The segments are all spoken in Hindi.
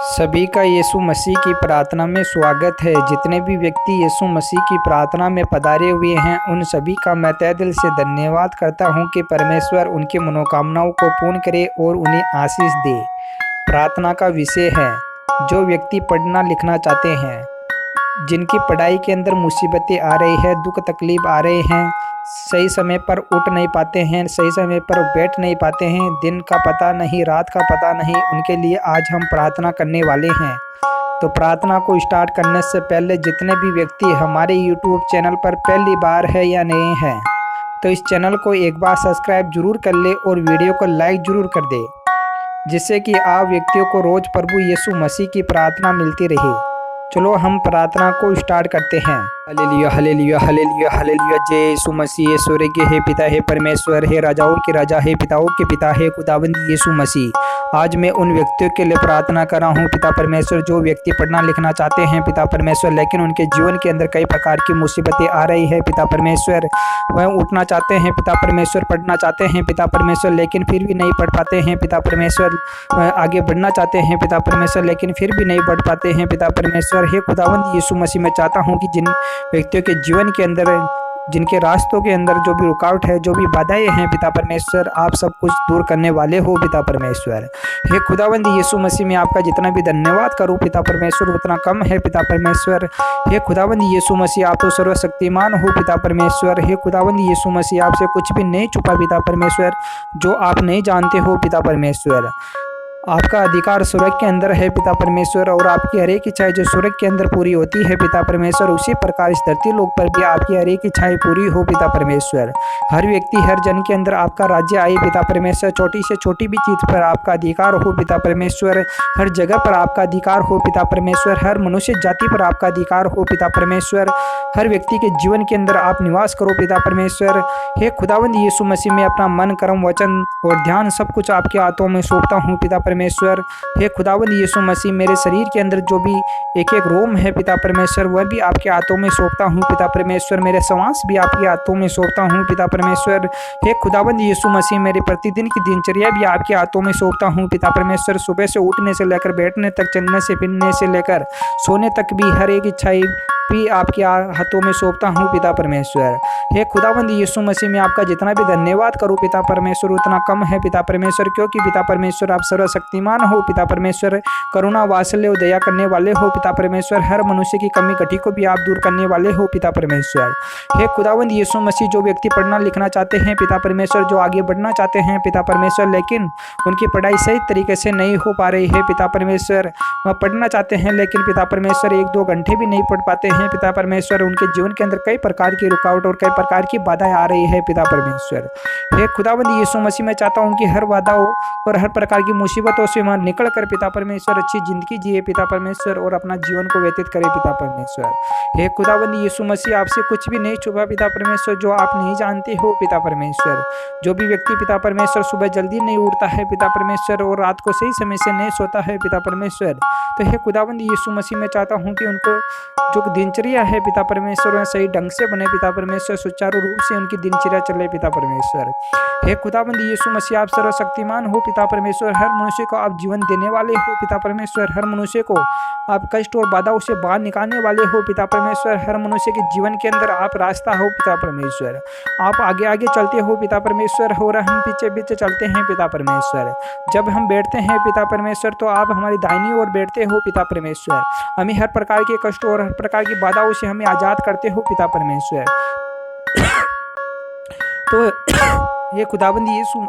सभी का यीशु मसीह की प्रार्थना में स्वागत है। जितने भी व्यक्ति यीशु मसीह की प्रार्थना में पधारे हुए हैं उन सभी का मैं तहे दिल से धन्यवाद करता हूं कि परमेश्वर उनकी मनोकामनाओं को पूर्ण करे और उन्हें आशीष दे। प्रार्थना का विषय है जो व्यक्ति पढ़ना लिखना चाहते हैं, जिनकी पढ़ाई के अंदर मुसीबतें आ रही है, दुख तकलीफ आ रहे हैं, सही समय पर उठ नहीं पाते हैं, सही समय पर बैठ नहीं पाते हैं, दिन का पता नहीं, रात का पता नहीं, उनके लिए आज हम प्रार्थना करने वाले हैं। तो प्रार्थना को स्टार्ट करने से पहले जितने भी व्यक्ति हमारे YouTube चैनल पर पहली बार है या नए हैं तो इस चैनल को एक बार सब्सक्राइब जरूर कर ले और वीडियो को लाइक जरूर कर दे, जिससे कि आप व्यक्तियों को रोज़ प्रभु यीशु मसीह की प्रार्थना मिलती रहे। चलो हम प्रार्थना को स्टार्ट करते हैं। Hallelujah hallelujah hallelujah hallelujah. जय यीशु मसीह। स्वर्गीय हे पिता, हे परमेश्वर, हे राजाओं के राजा, हे पिताओं के पिता, हे खुदावंद यीशु मसीह। आज मैं उन व्यक्तियों के लिए प्रार्थना कर रहा हूँ पिता परमेश्वर, जो व्यक्ति पढ़ना लिखना चाहते हैं पिता परमेश्वर, लेकिन उनके जीवन के अंदर कई प्रकार की मुसीबतें आ रही है पिता परमेश्वर। वह उठना चाहते हैं पिता परमेश्वर, पढ़ना चाहते हैं पिता परमेश्वर, लेकिन फिर भी नहीं पढ़ पाते हैं पिता परमेश्वर। आगे बढ़ना चाहते हैं पिता परमेश्वर, लेकिन फिर भी नहीं बढ़ पाते हैं पिता परमेश्वर। हे खुदावंद यीशु मसीह, मैं चाहता हूँ कि जिन व्यक्तियों के जीवन के अंदर, जिनके रास्तों के अंदर जो भी रुकावट है, जो भी बाधाएं हैं पिता परमेश्वर, आप सब कुछ दूर करने वाले हो पिता परमेश्वर। हे खुदावंद यीशु मसीह, मैं आपका जितना भी धन्यवाद करूं पिता परमेश्वर उतना कम है पिता परमेश्वर। हे खुदावंद यीशु मसीह, आप तो सर्वशक्तिमान हो पिता परमेश्वर। हे खुदावंद यीशु मसीह, आपसे कुछ भी नहीं छुपा पिता परमेश्वर, जो आप नहीं जानते हो पिता परमेश्वर। आपका अधिकार स्वर्ग के अंदर है पिता परमेश्वर, और आपकी हर एक इच्छाएं जो स्वर्ग के अंदर पूरी होती है पिता परमेश्वर, उसी प्रकार इस धरती लोक पर भी आपकी हर एक इच्छाएं पूरी हो पिता परमेश्वर। हर व्यक्ति, हर जन के अंदर आपका राज्य आए पिता परमेश्वर। छोटी से छोटी भी चीज पर आपका अधिकार हो पिता परमेश्वर। हर जगह पर आपका अधिकार हो पिता परमेश्वर। हर मनुष्य जाति पर आपका अधिकार हो पिता परमेश्वर। हर व्यक्ति के जीवन के अंदर आप निवास करो पिता परमेश्वर। हे खुदावंद यीशु मसीह, में अपना मन, कर्म, वचन और ध्यान सब कुछ आपके हाथों में सौंपता हूँ पिता परमेश्वर। हे खुदावंद यीशु मसीह, मेरे शरीर के अंदर जो भी एक एक रोम है पिता परमेश्वर, वह भी आपके हाथों में सौंपता हूँ पिता परमेश्वर। मेरे श्वास भी आपके हाथों में सौंपता हूँ पिता परमेश्वर। हे खुदावंद यीशु मसीह, मेरे प्रतिदिन की दिनचर्या भी आपके हाथों में सौंपता हूँ पिता परमेश्वर। सुबह से उठने से लेकर बैठने तक, चलने से फिरने से लेकर सोने तक भी हर एक इच्छाएं भी आपके हाथों में सौंपता हूँ पिता परमेश्वर। हे खुदावंद यीशु मसीह, मैं आपका जितना भी धन्यवाद करूँ पिता परमेश्वर उतना कम है पिता परमेश्वर, क्योंकि पिता परमेश्वर आप सर्वशक्तिमान हो पिता परमेश्वर। करुणा, वात्सल्य और दया करने वाले हो पिता परमेश्वर। हर मनुष्य की कमी घटी को भी आप दूर करने वाले हो पिता परमेश्वर। हे खुदावंद यीशु मसीह, जो व्यक्ति पढ़ना लिखना चाहते हैं पिता परमेश्वर, जो आगे बढ़ना चाहते हैं पिता परमेश्वर, लेकिन उनकी पढ़ाई सही तरीके से नहीं हो पा रही है पिता परमेश्वर। वह पढ़ना चाहते हैं लेकिन पिता परमेश्वर 1-2 घंटे भी नहीं पढ़ पाते हैं पिता परमेश्वर। उनके जीवन के अंदर कई प्रकार की रुकावट और कई प्रकार की बाधाएं आ रही है पिता परमेश्वर। हे खुदावंद यीशु मसीह, मैं चाहता हूं कि हर बाधाओं और हर प्रकार की मुसीबतों से वहां निकल कर पिता परमेश्वर अच्छी जिंदगी जिए पिता परमेश्वर, और अपना जीवन को व्यतीत करे पिता परमेश्वर। हे खुदावंद यीशु मसीह, आपसे कुछ भी नहीं छुपा पिता परमेश्वर, जो आप नहीं जानते हो पिता परमेश्वर। जो भी व्यक्ति पिता परमेश्वर सुबह जल्दी नहीं उठता है पिता परमेश्वर, और रात को सही समय से नहीं सोता है पिता परमेश्वर, तो हे खुदावंद यीशु मसीह, मैं चाहता हूं कि उनको जो दिनचर्या है पिता परमेश्वर वह सही ढंग से बने पिता परमेश्वर, सुचारू रूप से उनकी दिनचर्या चले पिता परमेश्वर। हे खुदावंद यीशु मसीह, आप सर्वशक्तिमान हो पिता परमेश्वर। हर मनुष्य को आप जीवन देने वाले हो पिता परमेश्वर। हर मनुष्य को आप कष्ट और बाधाओं से बाहर निकालने वाले हो पिता परमेश्वर। हर मनुष्य के जीवन के अंदर आप रास्ता हो पिता परमेश्वर। आप आगे आगे चलते हो पिता परमेश्वर, और हम पीछे पीछे चलते हैं पिता परमेश्वर। जब हम बैठते हैं पिता परमेश्वर तो आप हमारी दाहिनी ओर बैठते हो पिता परमेश्वर। हमें हर प्रकार के कष्ट और हर प्रकार की बाधाओं से हमें आजाद करते हो पिता परमेश्वर। तो ये खुदाबंद यीशु,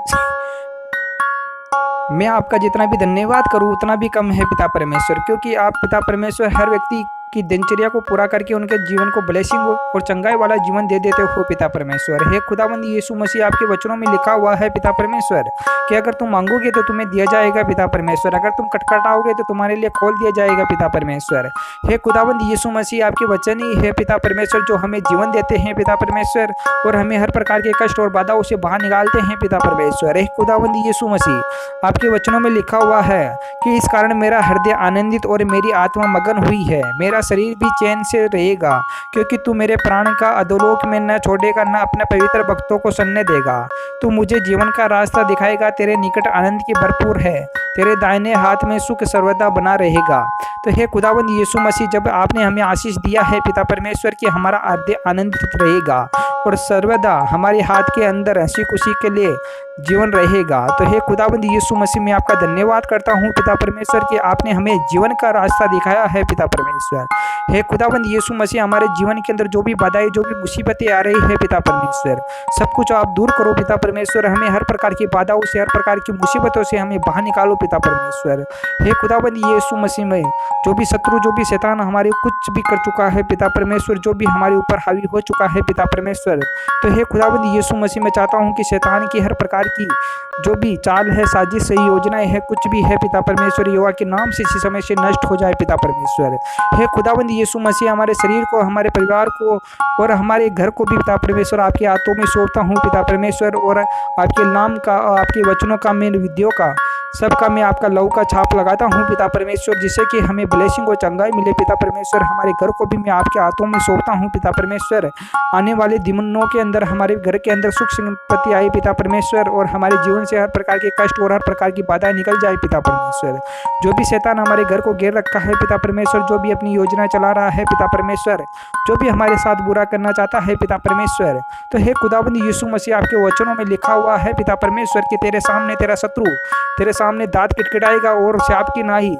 मैं आपका जितना भी धन्यवाद करूं उतना भी कम है पिता परमेश्वर, क्योंकि आप पिता परमेश्वर हर व्यक्ति की दिनचर्या को पूरा करके उनके जीवन को ब्लेसिंग और चंगाई वाला जीवन दे देते हो पिता परमेश्वर। हे खुदावंद यीशु मसीह, आपके वचनों में लिखा हुआ है पिता परमेश्वर कि अगर तुम मांगोगे तो तुम्हें दिया जाएगा पिता परमेश्वर, अगर तुम खटखटाओगे तो तुम्हारे लिए खोल दिया जाएगा पिता परमेश्वर। हे खुदावंद यीशु मसीह, आपके वचन ही है पिता परमेश्वर जो हमें जीवन देते हैं पिता परमेश्वर, और हमें हर प्रकार के कष्ट और बाधाओं से बाहर निकालते हैं पिता परमेश्वर। हे खुदावंद यीशु मसीह, आपके वचनों में लिखा हुआ है कि इस कारण मेरा हृदय आनंदित और मेरी आत्मा मगन हुई है। मेरा मेरा शरीर भी चैन से रहेगा, क्योंकि तू मेरे प्राण का अधोलोक में न छोड़ेगा, न अपने पवित्र भक्तों को सन्ने देगा। तू मुझे जीवन का रास्ता दिखाएगा, तेरे निकट आनंद की भरपूर है, तेरे दाहिने हाथ में सुख सर्वदा बना रहेगा। तो हे खुदावंद यीशु मसीह, जब आपने हमें आशीष दिया है पिता परमेश्वर कि हमारा आद्य आनंदित रहेगा और सर्वदा हमारे हाथ के अंदर हंसी खुशी के लिए जीवन रहेगा। तो हे खुदावंद यीशु मसीह, मैं आपका धन्यवाद करता हूँ पिता परमेश्वर कि आपने हमें जीवन का रास्ता दिखाया है पिता परमेश्वर। हे खुदावंद यीशु मसीह, हमारे जीवन के अंदर जो भी बाधाएं, जो भी मुसीबतें आ रही है पिता परमेश्वर, सब कुछ आप दूर करो पिता परमेश्वर। हमें हर प्रकार की बाधाओं से, हर प्रकार की मुसीबतों से हमें बाहर निकालो पिता परमेश्वर। हे खुदावंद यीशु मसीह में जो भी शत्रु, जो भी शैतान हमारे कुछ भी कर चुका है पिता परमेश्वर, जो भी हमारे ऊपर हावी हो चुका है पिता परमेश्वर, तो हे खुदावंद यीशु मसीह, मैं चाहता हूँ कि शैतान की हर प्रकार की जो भी चाल है, साजिश है, योजनाएं है, कुछ भी है पिता परमेश्वर, यहोवा के नाम से इसी समय से नष्ट हो जाए पिता परमेश्वर। हे खुदावंद यीशु मसीह, हमारे शरीर को, हमारे परिवार को और हमारे घर को भी पिता परमेश्वर आपके हाथों में सौंपता हूँ पिता परमेश्वर। और आपके नाम का, आपके वचनों का, मेन विधियों का, सबका मैं आपका लहू का छाप लगाता हूँ पिता परमेश्वर, जिससे कि हमें ब्लेसिंग और चंगाई मिले पिता परमेश्वर। हमारे घर को भी मैं आपके हाथों में सौंपता हूँ पिता परमेश्वर। आने वाले दिनों के अंदर हमारे घर के अंदर सुख संपत्ति आए पिता परमेश्वर, और हमारे जीवन से हर प्रकार के कष्ट और हर प्रकार की बाधाएं निकल जाए पिता परमेश्वर। जो भी शैतान हमारे घर को घेर रखा है पिता परमेश्वर, जो भी अपनी योजना चला रहा है पिता परमेश्वर, जो भी हमारे साथ बुरा करना चाहता है पिता परमेश्वर, तो हे खुदावंद यीशु मसीह, आपके वचनों में लिखा हुआ है पिता परमेश्वर कि तेरे सामने तेरा शत्रु, तेरे सामने दांत किटकिटाएगा और सांप की नाई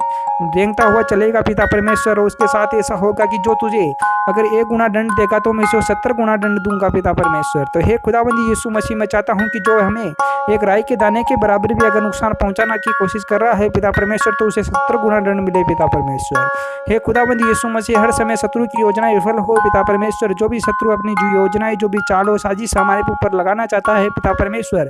रेंगता हुआ चलेगा पिता परमेश्वर। और उसके साथ ऐसा होगा कि जो तुझे अगर 1 गुना दंड देगा तो मैं इसे 70 गुना दंड दूंगा पिता परमेश्वर। तो हे खुदावंद यीशु मसीह, मैं चाहता हूं कि जो हमें एक राई के दाने के बराबर भी अगर नुकसान पहुंचाना की कोशिश कर रहा है पिता परमेश्वर, तो उसे 70 गुना दंड मिले पिता परमेश्वर। हे खुदावंद यीशु मसीह, हर समय शत्रु की योजना विफल हो पिता परमेश्वर। जो भी शत्रु अपनी जो योजनाएं, जो भी चाल और साजिश हमारे ऊपर लगाना चाहता है पिता परमेश्वर,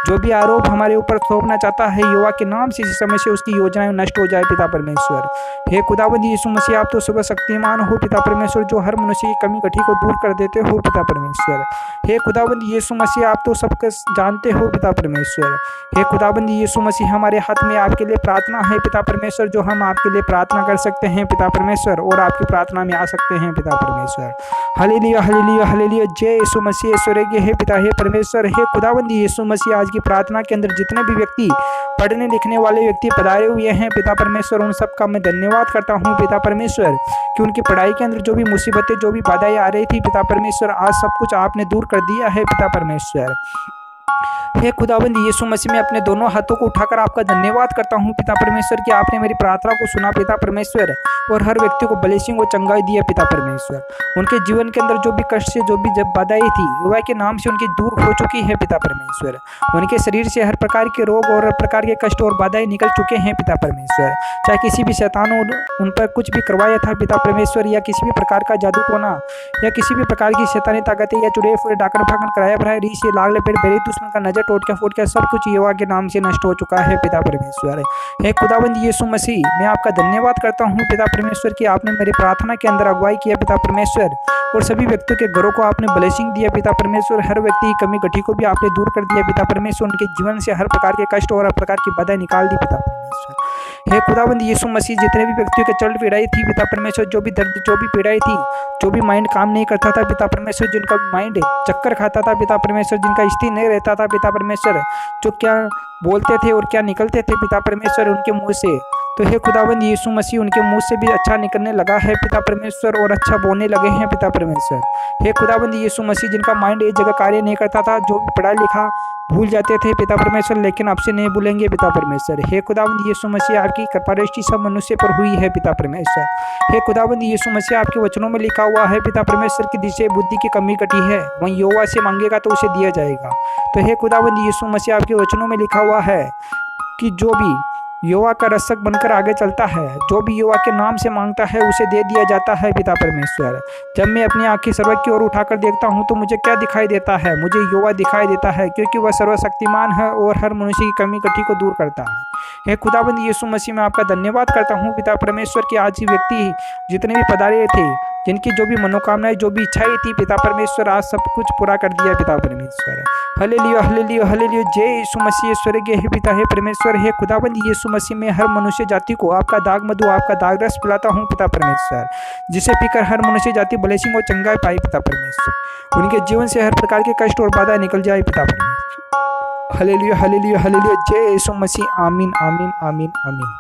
जो भी आरोप हमारे ऊपर थोपना चाहता है, यहोवा के नाम से इस समय से उसकी योजनाएं नष्ट हो जाए पिता परमेश्वर। हे खुदावंद यीशु मसीह, आप तो सर्वशक्तिमान हो पिता परमेश्वर, जो हर मनुष्य की कमी कटी को दूर कर देते हो पिता परमेश्वर। हे खुदावंद यीशु मसीह, आप तो सब कुछ जानते हो पिता परमेश्वर। हे खुदावंद यीशु मसीह, हमारे हाथ में आपके लिए प्रार्थना है पिता परमेश्वर, जो हम आपके लिए प्रार्थना कर सकते हैं पिता परमेश्वर, और आपकी प्रार्थना में आ सकते हैं पिता परमेश्वर। हालेलुया हालेलुया हालेलुया, जय यीशु मसीह स्वर्गीय हे पिता हे परमेश्वर। हे खुदावंद यीशु मसीह, आज की प्रार्थना के अंदर जितने भी व्यक्ति, पढ़ने लिखने वाले व्यक्ति पधारे हुए हैं पिता परमेश्वर, उन सब का मैं धन्यवाद करता हूँ पिता परमेश्वर कि उनकी पढ़ाई के अंदर जो भी मुसीबतें, जो भी बाधाएं आ रही थी पिता परमेश्वर, आज सब कुछ आपने दूर कर दिया है पिता परमेश्वर। हे खुदावंद यीशु मसीह, मैं अपने दोनों हाथों को उठाकर आपका धन्यवाद करता हूँ पिता परमेश्वर कि आपने मेरी प्रार्थना को सुना पिता परमेश्वर, और हर व्यक्ति को ब्लेसिंग और चंगाई दिया पिता परमेश्वर। उनके जीवन के अंदर जो भी कष्ट से, जो भी जब बाधाएं थी, यहोवा के नाम से उनकी दूर हो चुकी है पिता परमेश्वर। उनके शरीर से हर प्रकार के रोग और हर प्रकार के कष्ट और बाधाएं निकल चुके हैं पिता परमेश्वर। चाहे किसी भी शैतान उन पर कुछ भी करवाया था पिता परमेश्वर, या किसी भी प्रकार का जादू टोना, या किसी भी प्रकार की शैतानी ताकतें, या चुड़ैल फुड़ैल डाकन भागन कराया भराया रीछ से लाग लपेट बेरे दुश्मन का नजर टोटका फोटका, सब कुछ यहोवा के नाम से नष्ट हो चुका है पिता परमेश्वर। हे खुदावंद यीशु मसीह, मैं आपका धन्यवाद करता हूँ पिता परमेश्वर कि आपने मेरी प्रार्थना के अंदर अगुवाई किया पिता परमेश्वर, और सभी व्यक्तियों के घरों को आपने ब्लेसिंग दिया पिता परमेश्वर। हर व्यक्ति की कमी गठी को भी आपने दूर कर दिया पिता परमेश्वर। उनके जीवन से हर प्रकार के कष्ट और हर प्रकार की बाधाएं निकाल दी पिता परमेश्वर। हे खुदावंद यीशु मसीह, जितने भी व्यक्तियों के चल पीड़ाई थी पिता परमेश्वर, जो भी दर्द, जो भी पीड़ाई थी, जो भी माइंड काम नहीं करता था पिता परमेश्वर, जिनका माइंड चक्कर खाता था पिता परमेश्वर, जिनका स्थिर नहीं रहता था पिता परमेश्वर, जो क्या बोलते थे और क्या निकलते थे पिता परमेश्वर उनके मुंह से, तो हे खुदावंद यीशु मसीह, उनके मुंह से भी अच्छा निकलने लगा है पिता परमेश्वर, और अच्छा बोलने लगे हैं पिता परमेश्वर। हे खुदावंद यीशु मसीह, जिनका माइंड एक जगह कार्य नहीं करता था, जो भी पढ़ा लिखा भूल जाते थे पिता परमेश्वर, लेकिन आपसे नहीं भूलेंगे पिता परमेश्वर। हे खुदावंद यीशु मसीह, आपकी कृपा दृष्टि सब मनुष्य पर हुई है पिता परमेश्वर। हे खुदावंद यीशु मसीह, आपके वचनों में लिखा हुआ है पिता परमेश्वर की जिसे बुद्धि की कमी कटी है, वहीं यहोवा से मांगेगा तो उसे दिया जाएगा। तो हे खुदावंद यीशु मसीह, आपके वचनों में लिखा हुआ है कि जो भी यहोवा का रक्षक बनकर आगे चलता है, जो भी यहोवा के नाम से मांगता है, उसे दे दिया जाता है पिता परमेश्वर। जब मैं अपनी आंखें स्वर्ग की ओर उठाकर देखता हूँ तो मुझे क्या दिखाई देता है? मुझे यहोवा दिखाई देता है, क्योंकि वह सर्वशक्तिमान है और हर मनुष्य की कमी कटी को दूर करता है। हे खुदाबंद यीशु मसीह, मैं आपका धन्यवाद करता हूँ पिता परमेश्वर कि आज ही व्यक्ति जितने भी पधारे थे, जिनकी जो भी मनोकामनाएं, जो भी इच्छाएं थी, पिता परमेश्वर आज सब कुछ पूरा कर दिया पिता परमेश्वर। Hallelujah hallelujah hallelujah. जय यीशु मसीह। स्वर्गीय हे पिता, हे परमेश्वर, हे खुदाबंद यीशु मसीह, में हर मनुष्य जाति को आपका दाग मधु, आपका दाग रस पिलाता हूँ पिता परमेश्वर, जिसे पीकर हर मनुष्य जाति ब्लेसिंग और चंगाई पाए पिता परमेश्वर। उनके जीवन से हर प्रकार के कष्ट और बाधा निकल जाए पिता परमेश्वर। Hallelujah hallelujah hallelujah. जय यीशु मसीह। आमीन आमीन आमीन आमीन।